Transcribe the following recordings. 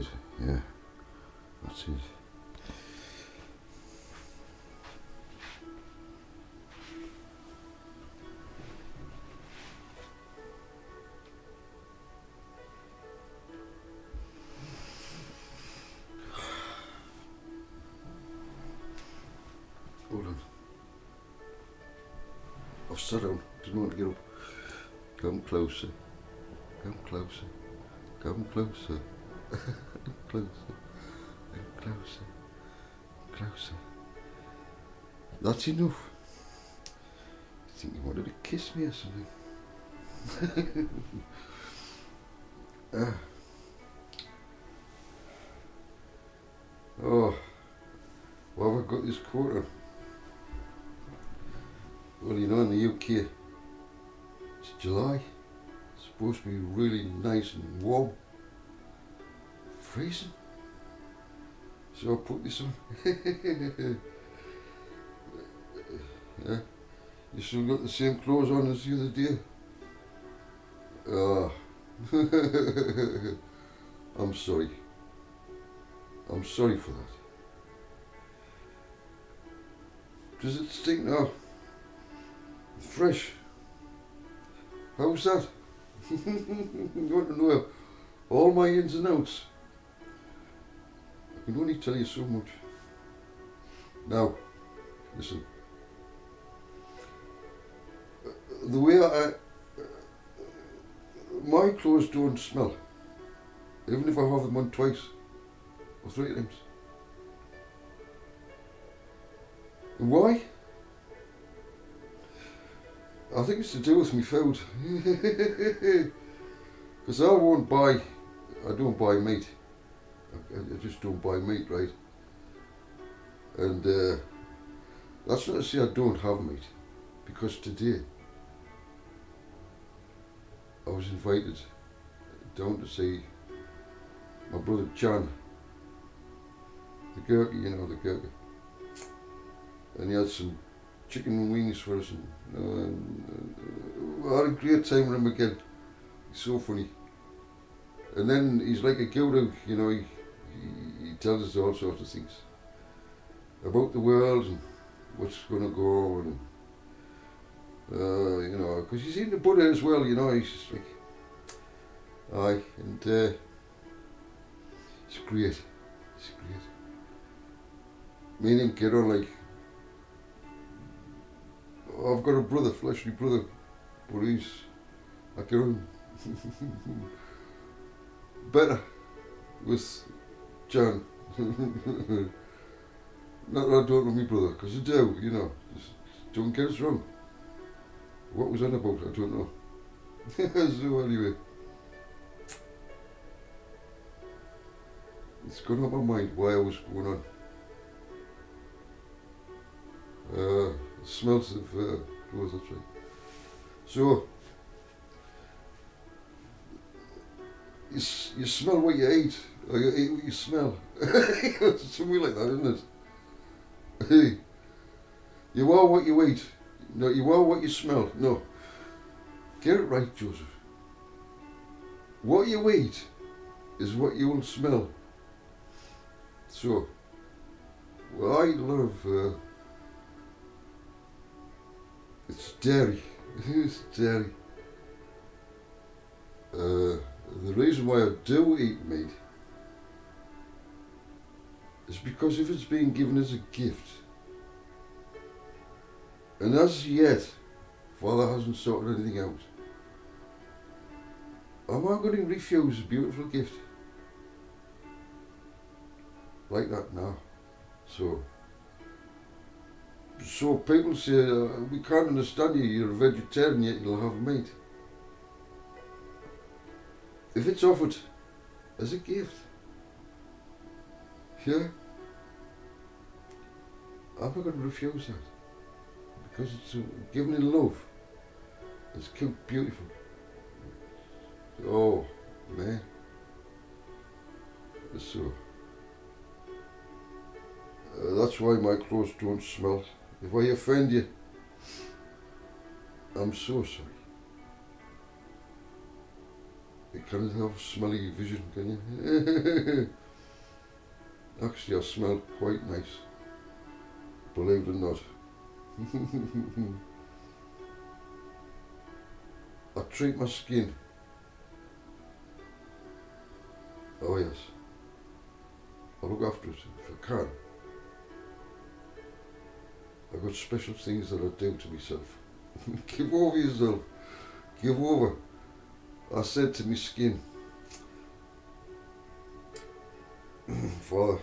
it. Yeah, that's it. Hold on. I've sat down. Didn't want to get up. Come closer. Come closer. Come closer. Come closer. Come closer. Closer. That's enough. I think you wanted to kiss me or something. Oh, why have I got this coat on? Well, you know, in the UK, it's July. It's supposed to be really nice and warm. Freezing. So I put this on. Yeah. You still got the same clothes on as the other day? Ah. I'm sorry. I'm sorry for that. Does it stink now? Fresh. How's that? You want to know all my ins and outs? I can only tell you so much. Now, listen. The way my clothes don't smell, even if I have them on twice or 3 times. And why? I think it's to do with my food. Because I don't buy meat. I just don't buy meat, right? And that's not to say I don't have meat. Because today, I was invited down to see my brother John, the Gurkha, you know, the Gurkha. And he had some chicken wings for us, and we had a great time with him again. He's so funny. And then he's like a guru, you know, he tells us all sorts of things about the world and what's going to go, and you know, because he's in the Buddha as well, you know, he's just like, aye, and it's great, it's great. Me and him get on like, I've got a brother, fleshly brother, but he's, I get on better with John. Not that I don't know my brother, because I do, you know, just don't get us wrong. What was that about? I don't know. So anyway, it's gone up my mind why I was going on. Smells of clothes, that's right. So, you smell what you eat, or you eat what you smell. Something like that, isn't it? Hey, you are what you eat. No, you are what you smell. No. Get it right, Joseph. What you eat is what you will smell. So, well, I love, it's dairy. It's dairy. The reason why I do eat meat is because if it's being given as a gift, and as yet, Father hasn't sorted anything out, am I going to refuse a beautiful gift? Like that now. So people say, we can't understand you, you're a vegetarian yet you'll have meat. If it's offered as a gift, yeah, I'm not going to refuse that. Because it's given in love. It's cute, beautiful. Oh, man. So, that's why my clothes don't smell. If I offend you, I'm so sorry. You can't have smelly vision, can you? Actually, I smell quite nice, believe it or not. I treat my skin. Oh yes. I look after it if I can. I've got special things that I do to myself. Give over yourself. Give over. I said to my skin, Father,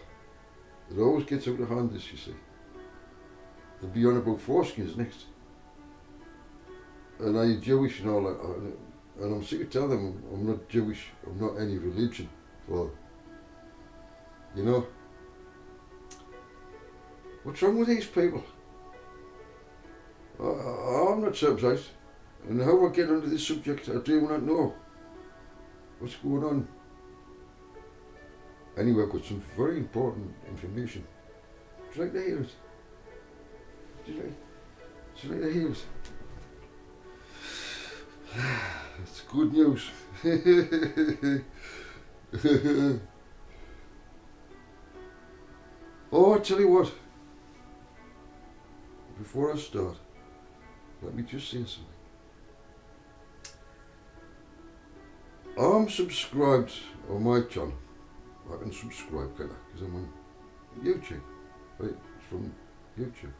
it always gets out of hand, this, you see. They'll be on about foreskins next. And I'm Jewish and all that. And I'm sick of telling them I'm not Jewish, I'm not any religion, Father. You know? What's wrong with these people? I'm not circumcised. And how I get onto this subject, I do not know. What's going on? Anyway, I've got some very important information. Would you like to hear it? Would you like to hear it? It's good news. Oh, I tell you what. Before I start, let me just say something. I'm subscribed on my channel. I can subscribe, can I? Because I'm on YouTube, right? It's from YouTube.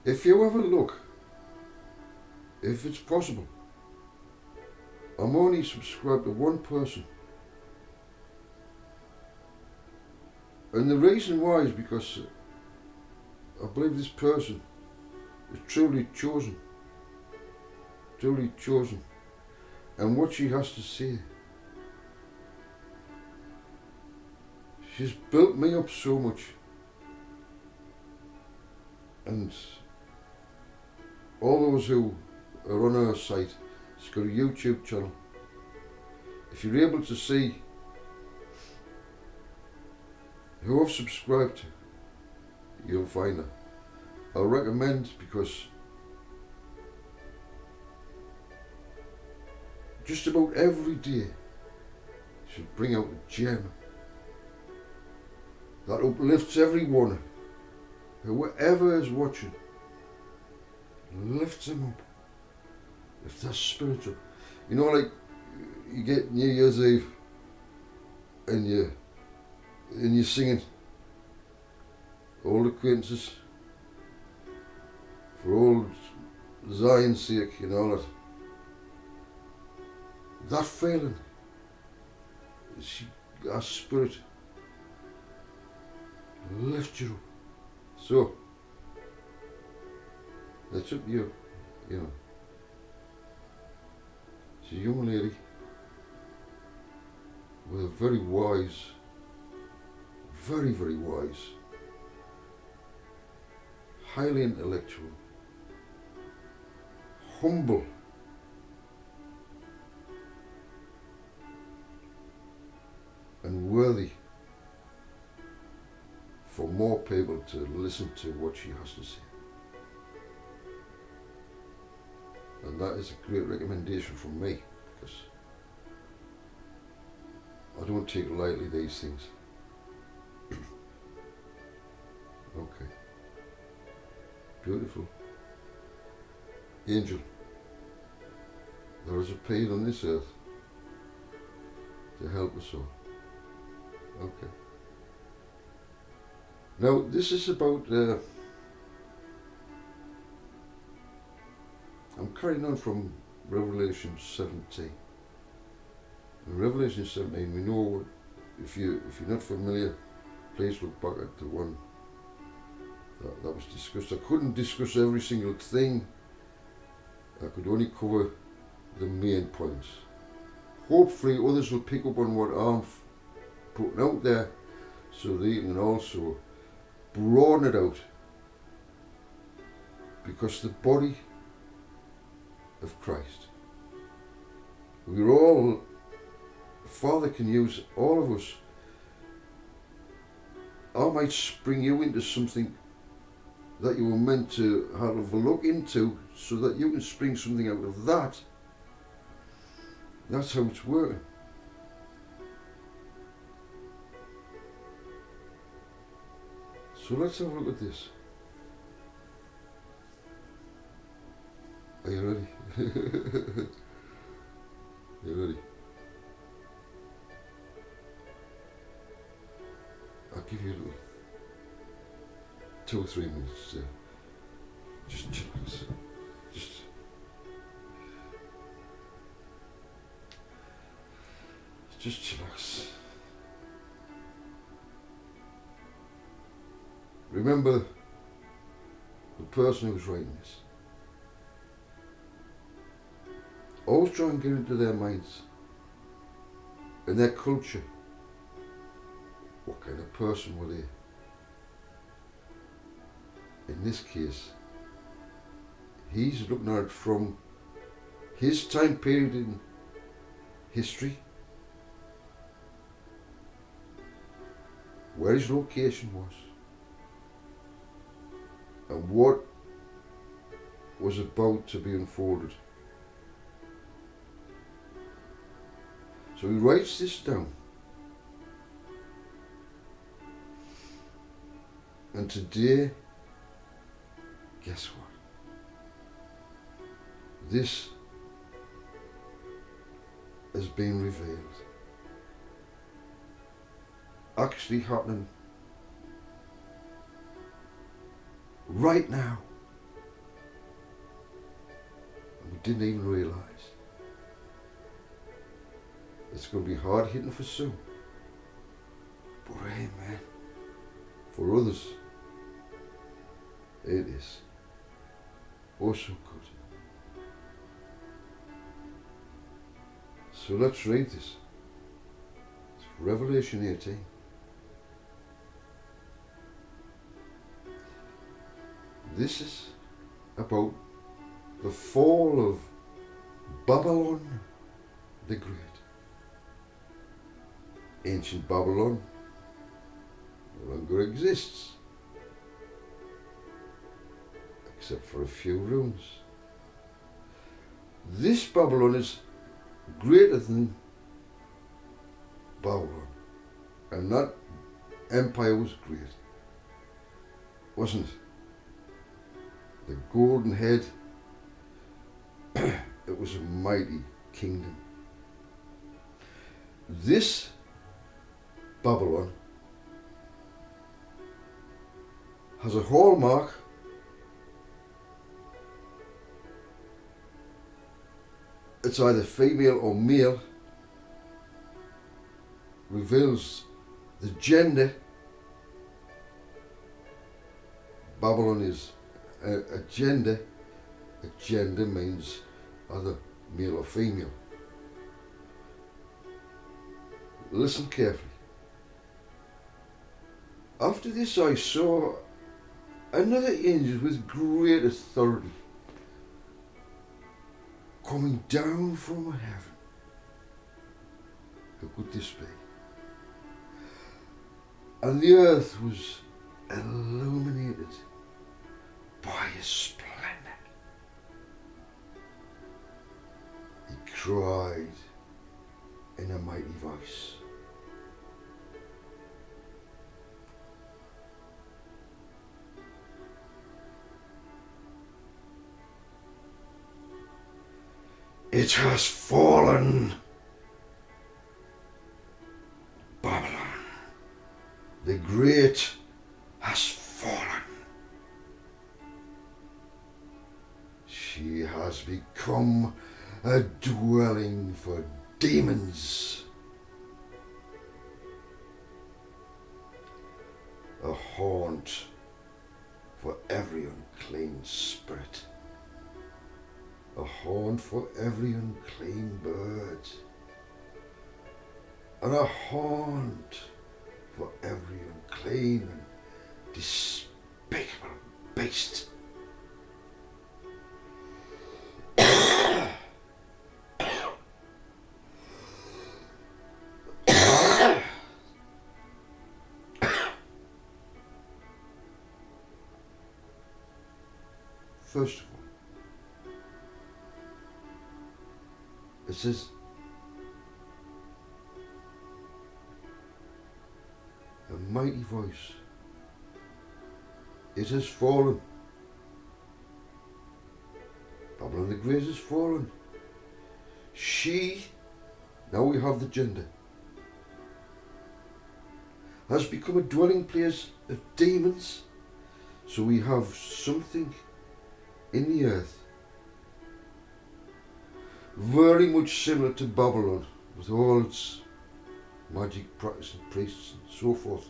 If you ever look, if it's possible, I'm only subscribed to one person. And the reason why is because I believe this person is truly chosen. Truly chosen. And what she has to say, she's built me up so much. And all those who are on her site, she's got a YouTube channel. If you're able to see who I've subscribed to, you'll find her. I recommend, because just about every day she'll bring out a gem that uplifts everyone. Whoever is watching, lifts them up. If they're spiritual. You know, like you get New Year's Eve and you're singing old acquaintances for old Zion's sake and all that. That feeling, our spirit lifts you up. So, that's up to you, you know. She's a young lady with a very wise, very, very wise, highly intellectual, humble, and worthy for more people to listen to what she has to say. And that is a great recommendation from me, because I don't take lightly these things. Okay. Beautiful. Angel, there is a pain on this earth to help us all. Okay. Now, this is about, I'm carrying on from Revelation 17. In Revelation 17, we know, if you're not familiar, please look back at the one that was discussed. I couldn't discuss every single thing. I could only cover the main points. Hopefully others will pick up on what I'm putting out there, so they can also broaden it out. Because the body of Christ, we're all, Father can use all of us. I might spring you into something that you were meant to have a look into, so that you can spring something out of that That's how it's working. So let's have a look at this. Are you ready? You ready? I'll give you a little 2 or 3 minutes to just chillax. Just chillax. Remember the person who's writing this. Always try and get into their minds and their culture. What kind of person were they? In this case, he's looking at it from his time period in history, where his location was, and what was about to be unfolded. So he writes this down. And today, guess what? This has been revealed. Actually happening right now. And we didn't even realise. It's going to be hard hitting for some. But hey man, for others, it is. Oh so good. So let's read this. It's Revelation 18. This is about the fall of Babylon the Great. Ancient Babylon no longer exists, except for a few ruins. This Babylon is greater than Babylon, and that empire was great, wasn't it? The golden head, it was a mighty kingdom. This Babylon has a hallmark it's either female or male, reveals the gender. Babylon is a gender. A gender means either male or female. Listen carefully. After this I saw another angel with great authority coming down from heaven. How could this be? And the earth was illuminated by his splendor. He cried in a mighty voice, "It has fallen, Babylon. The great has fallen. She has become a dwelling for demons, a haunt for every unclean spirit, a haunt for every unclean bird, and a haunt for every unclean and despicable beast." First of all, it says a mighty voice. It has fallen. Babylon the Great has fallen. She, now we have the gender, has become a dwelling place of demons. So we have something in the earth very much similar to Babylon, with all its magic practice and priests and so forth.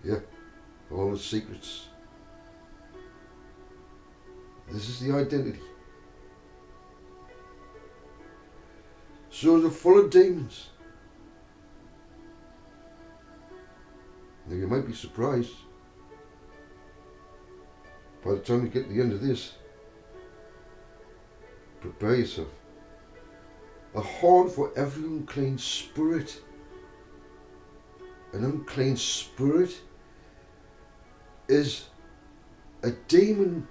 Yeah, all the secrets. This is the identity. So they're full of demons. Now you might be surprised by the time we get to the end of this. Prepare yourself. A horn for every unclean spirit. An unclean spirit is a demon,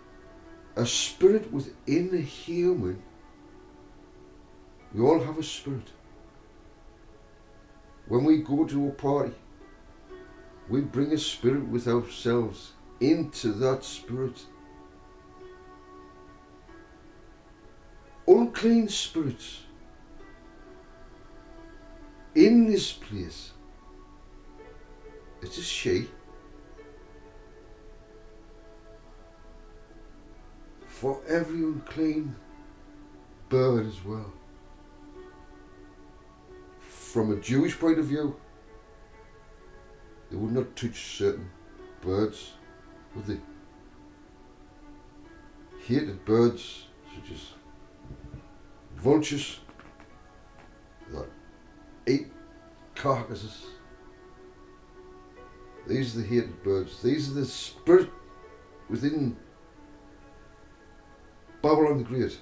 a spirit within a human. We all have a spirit. When we go to a party, we bring a spirit with ourselves into that spirit. Unclean spirits in this place. It's a she. For every unclean bird as well. From a Jewish point of view, they would not touch certain birds, would they? Hated birds such as vultures that eat carcasses. These are the hated birds. These are the spirit within Babylon the Great.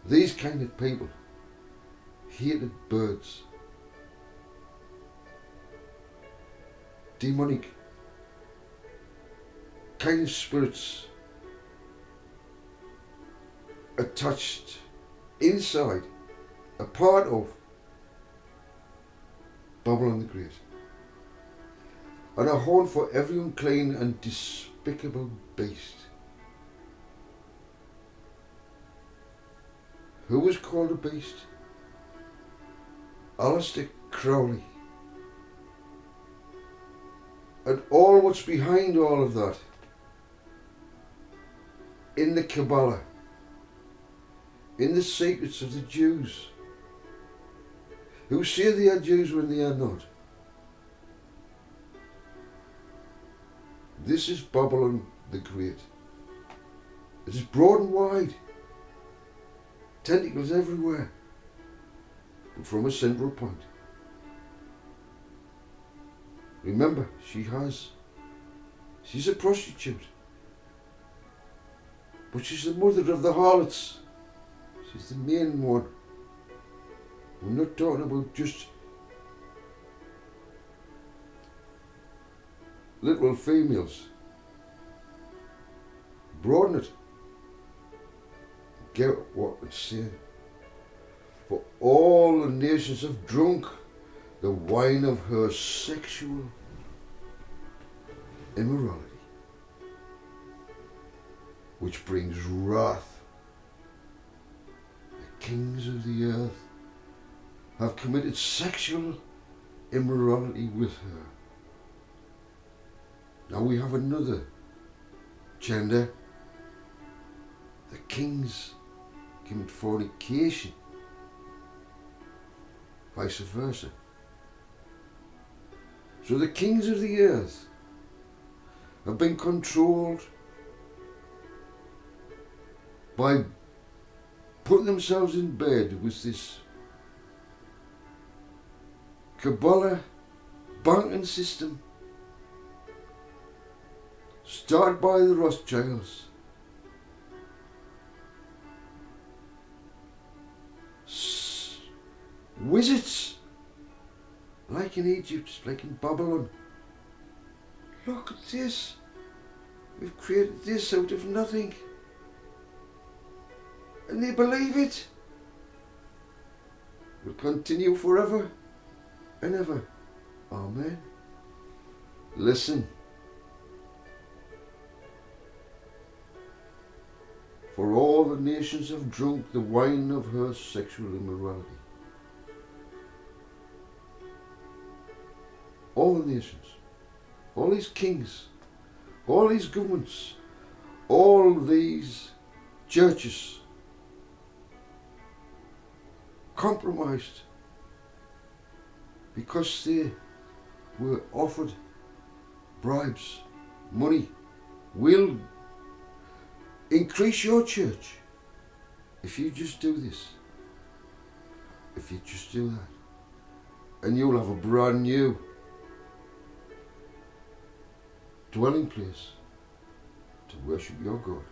These kind of people hated birds. Demonic kind of spirits attached inside, a part of Babylon the Great. And a horn for every unclean and despicable beast. Who was called a beast? Aleister Crowley. And all what's behind all of that in the Kabbalah, in the secrets of the Jews, who say they are Jews when they are not. This is Babylon the Great. It is broad and wide, tentacles everywhere, but from a central point. Remember, she's a prostitute, but she's the mother of the harlots. She's the main one. We're not talking about just literal females. Broaden it. Get what it's saying. For all the nations have drunk the wine of her sexual immorality, which brings wrath. The kings of the earth have committed sexual immorality with her. Now we have another gender. The kings commit fornication. Vice versa. So the kings of the earth have been controlled by putting themselves in bed with this Kabbalah banking system started by the Rothschilds. Wizards, like in Egypt, like in Babylon. Look at this. We've created this out of nothing. And they believe it. Will continue forever and ever. Amen. Listen. For all the nations have drunk the wine of her sexual immorality. All the nations, all these kings, all these governments, all these churches compromised because they were offered bribes, money. We'll increase your church if you just do this, if you just do that, and you'll have a brand new dwelling place to worship your God.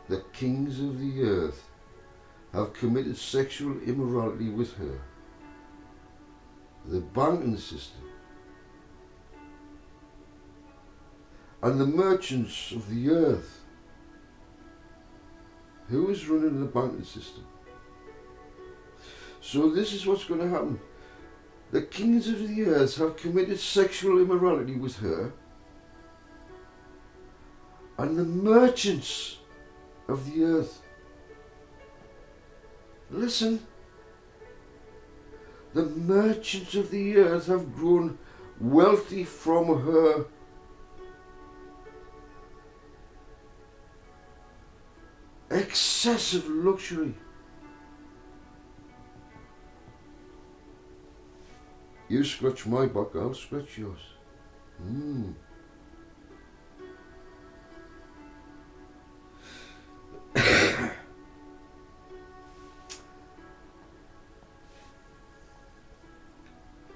The kings of the earth have committed sexual immorality with her. The banking system and the merchants of the earth. Who is running the banking system? So this is what's going to happen. The kings of the earth have committed sexual immorality with her, and the merchants of the earth. Listen. The merchants of the earth have grown wealthy from her. Excessive luxury. You scratch my back, I'll scratch yours.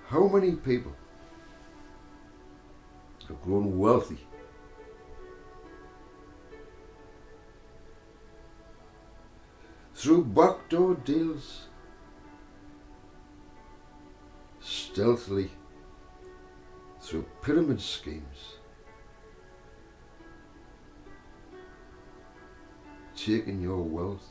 How many people have grown wealthy through backdoor deals, stealthily, through pyramid schemes, taking your wealth?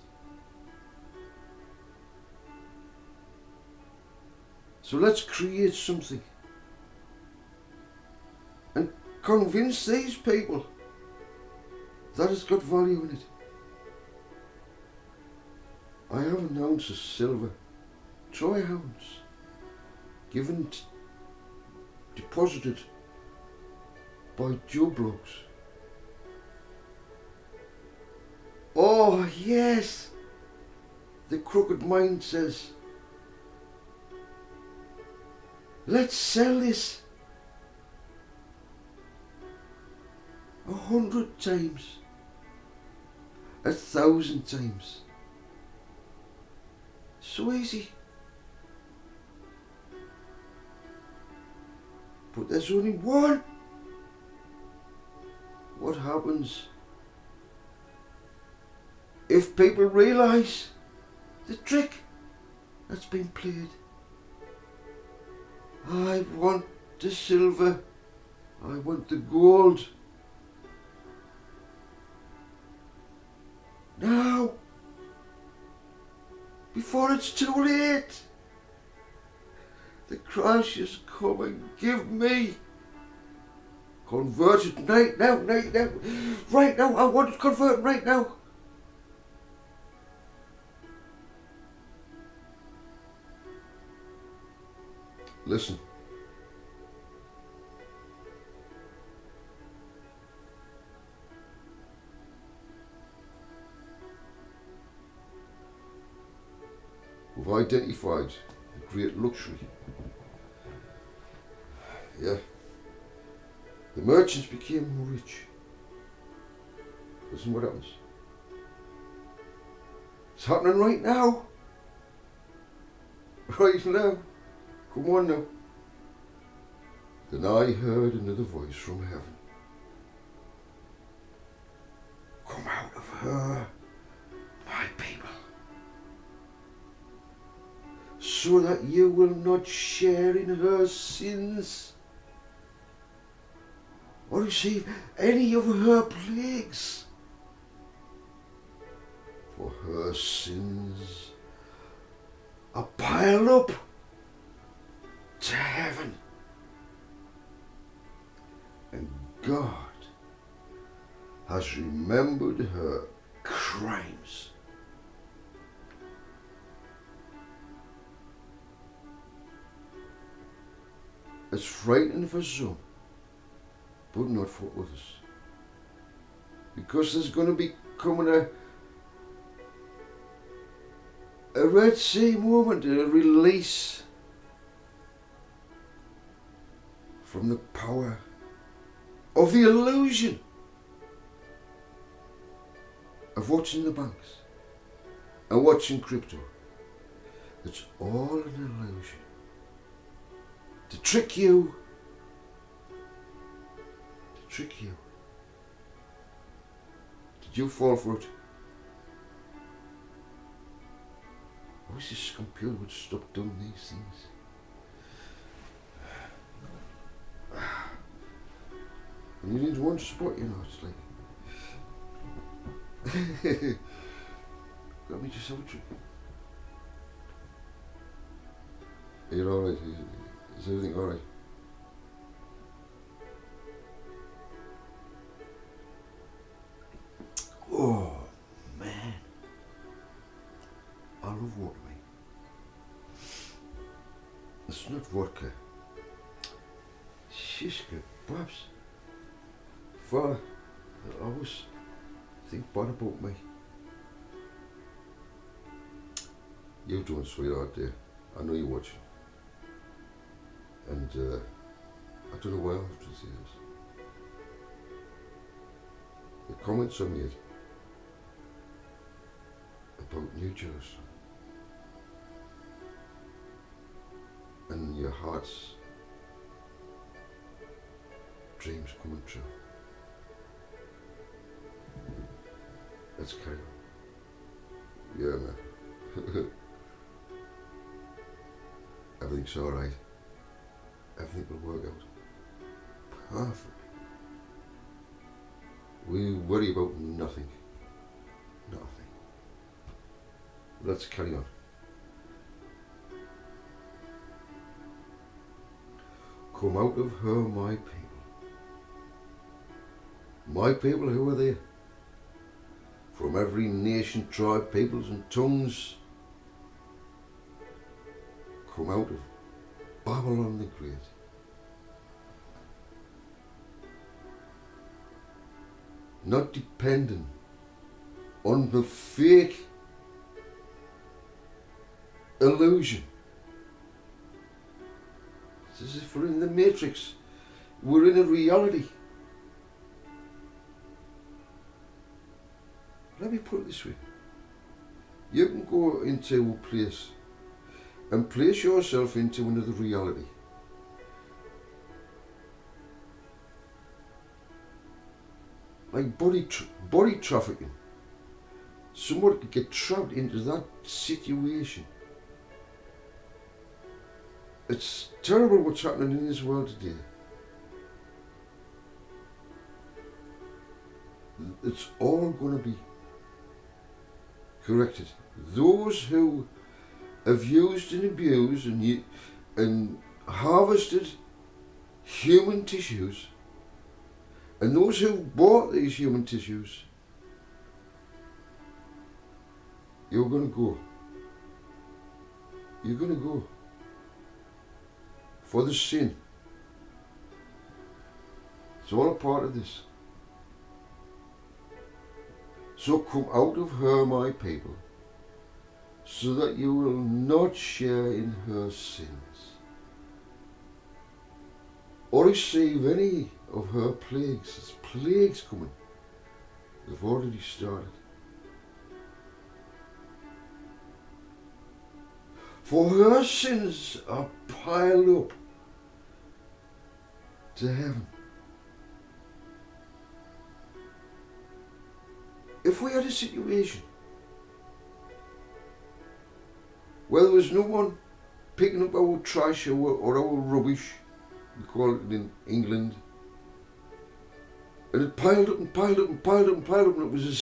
So let's create something and convince these people that it's got value in it. I have an ounce of silver, troy ounce, given, deposited by Joe Bloggs. Oh yes, the crooked mind says, let's sell this 100 times, 1,000 times. So easy. But there's only one. What happens if people realise the trick that's been played? I want the silver, I want the gold. Now, before it's too late. The crash is coming. Give me. Convert it right now, right now. Right now, I want it converted right now. Listen. We've identified the great luxury. Yeah. The merchants became rich. Listen what happens. It's happening right now. Right now. Come on now. Then I heard another voice from heaven. Come out of her, my people, so that you will not share in her sins or receive any of her plagues. For her sins are piled up to heaven. And God has remembered her crimes. It's frightening for some, but not for others. Because there's going to be coming a Red Sea moment, a release from the power of the illusion of watching the banks and watching crypto. It's all an illusion to trick you. Did you fall for it? I wish this computer would stop doing these things. And you need one spot, you know, it's like let me just have a drink. Are you alright? Is everything alright? Oh man, I love water, mate. It's not vodka. Shish kebabs. Father, I always think bad about me. You're doing sweetheart there. I know you're watching. And I don't know why I have to say this. The comments I made about New Jerusalem and your heart's dreams coming true. Let's carry on. Yeah, man. Everything's alright. Everything will work out perfectly. We worry about nothing. Nothing. Let's carry on. Come out of her, my people. My people, who are they? From every nation, tribe, peoples and tongues. Come out of Babylon the Great. Not dependent on the fake illusion. It's as if we're in the Matrix. We're in a reality. Let me put it this way. You can go into a place and place yourself into another reality. Like body trafficking. Somebody could get trapped into that situation. It's terrible what's happening in this world today. It's all going to be corrected. Those who have used and abused and harvested human tissues, and those who bought these human tissues, you're going to go. You're going to go for the sin. It's all a part of this. So come out of her, my people, so that you will not share in her sins, or receive any of her plagues. There's plagues coming. They've already started. For her sins are piled up to heaven. If we had a situation where there was no one picking up our trash or our rubbish, we call it in England, and it piled up and piled up and piled up and piled up, and it was a